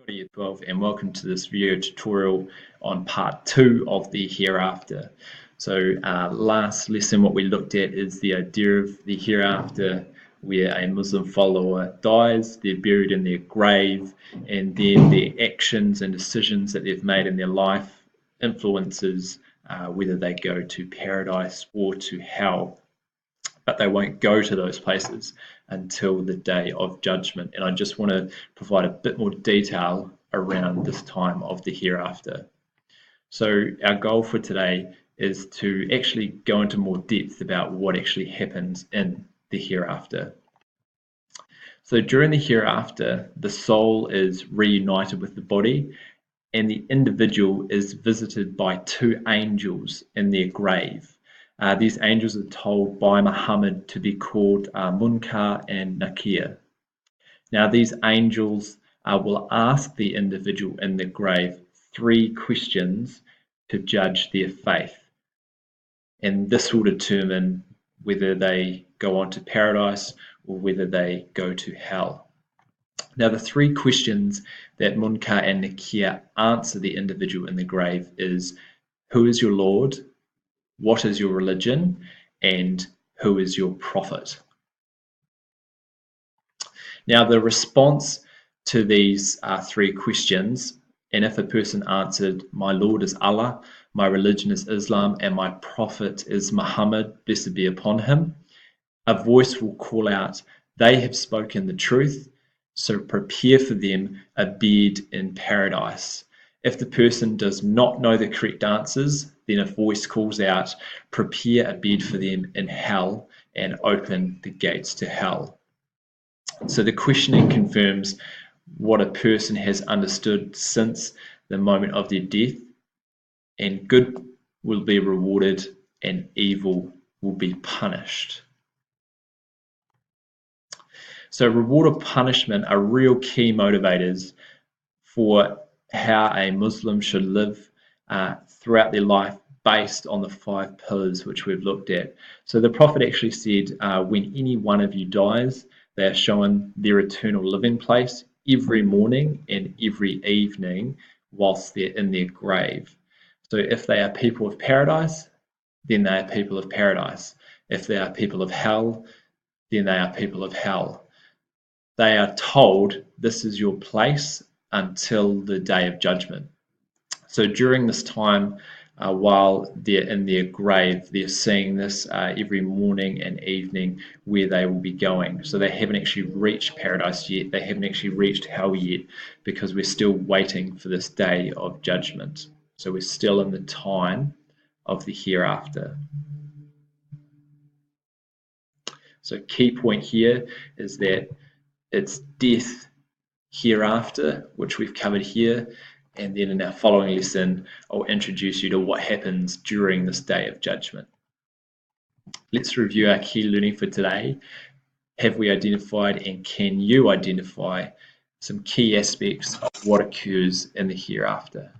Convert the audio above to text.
Year 12 and welcome to this video tutorial on part 2 of the hereafter. So last lesson what we looked at is the idea of the hereafter, where a Muslim follower dies, they're buried in their grave, and then their actions and decisions that they've made in their life influences whether they go to paradise or to hell. But they won't go to those places until the day of judgment. And I just want to provide a bit more detail around this time of the hereafter. So our goal for today is to actually go into more depth about what actually happens in the hereafter. So during the hereafter, the soul is reunited with the body, and the individual is visited by two angels in their grave. These angels are told by Muhammad to be called Munkar and Nakir. Now these angels will ask the individual in the grave 3 questions to judge their faith. And this will determine whether they go on to paradise or whether they go to hell. Now the 3 questions that Munkar and Nakir answer the individual in the grave is, who is your Lord? What is your religion? And who is your prophet? Now the response to these 3 questions, and if a person answered, my Lord is Allah, my religion is Islam, and my prophet is Muhammad, blessed be upon him, a voice will call out, they have spoken the truth, so prepare for them a bed in paradise. If the person does not know the correct answers, then a voice calls out, prepare a bed for them in hell and open the gates to hell. So the questioning confirms what a person has understood since the moment of their death, and good will be rewarded and evil will be punished. So reward or punishment are real key motivators for how a Muslim should live throughout their life based on the 5 pillars which we've looked at. So the Prophet actually said, when any one of you dies, they are shown their eternal living place every morning and every evening whilst they're in their grave. So if they are people of paradise, then they are people of paradise. If they are people of hell, then they are people of hell. They are told this is your place until the day of judgment. So during this time, while they're in their grave, they're seeing this every morning and evening where they will be going. So they haven't actually reached paradise yet. They haven't actually reached hell yet, because we're still waiting for this day of judgment. So we're still in the time of the hereafter. So key point here is that it's death hereafter, which we've covered here, and then in our following lesson I'll introduce you to what happens during this day of judgment. Let's review our key learning for today. Have we identified, and can you identify, some key aspects of what occurs in the hereafter?